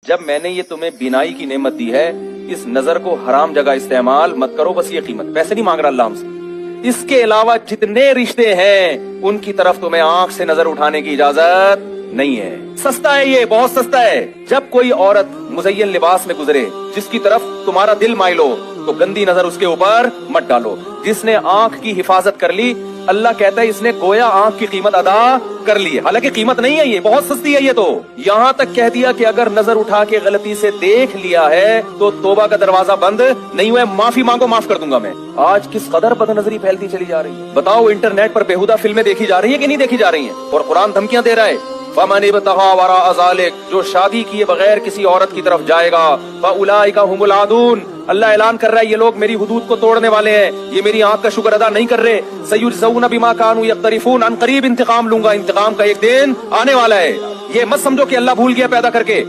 जब मैंने ये तुम्हें बिनाई की नेमत दी है, इस नजर को हराम जगह इस्तेमाल मत करो। बस ये कीमत, पैसे नहीं मांग रहा अल्लाह हमसे। इसके अलावा जितने रिश्ते हैं उनकी तरफ तुम्हें आंख से नजर उठाने की इजाजत नहीं है। सस्ता है, ये बहुत सस्ता है। जब कोई औरत मुज़य्यन लिबास में गुजरे जिसकी तरफ तुम्हारा दिल माइल हो, तो गंदी नजर उसके ऊपर मत डालो। जिसने आंख की हिफाजत कर ली, अल्लाह कहता है इसने गोया आंख की कीमत अदा कर ली है। हालांकि कीमत नहीं है, ये बहुत सस्ती है। ये तो यहाँ तक कह दिया कि अगर नजर उठा के गलती से देख लिया है तो तौबा का दरवाजा बंद नहीं हुआ, माफी मांगो, माफ कर दूंगा मैं। आज किस कदर बदनजरी फैलती चली जा रही है। बताओ, इंटरनेट पर बेहुदा फिल्में देखी जा रही है कि नहीं देखी जा रही है? और कुरान धमकियां दे रहा है, फमन इब्तगा वरा ज़ालिक, जो शादी किए बगैर किसी औरत की तरफ जाएगा, फउलाइका हुमुल आदून, अल्लाह ऐलान कर रहा है ये लोग मेरी हुदूद को तोड़ने वाले हैं, ये मेरी आंख का शुक्र अदा नहीं कर रहे। सयुजज़ौना बिमा कानू यक़्तरिफून, अन करीब इंतकाम लूंगा, इंतकाम का एक दिन आने वाला है। ये मत समझो कि अल्लाह भूल गया पैदा करके,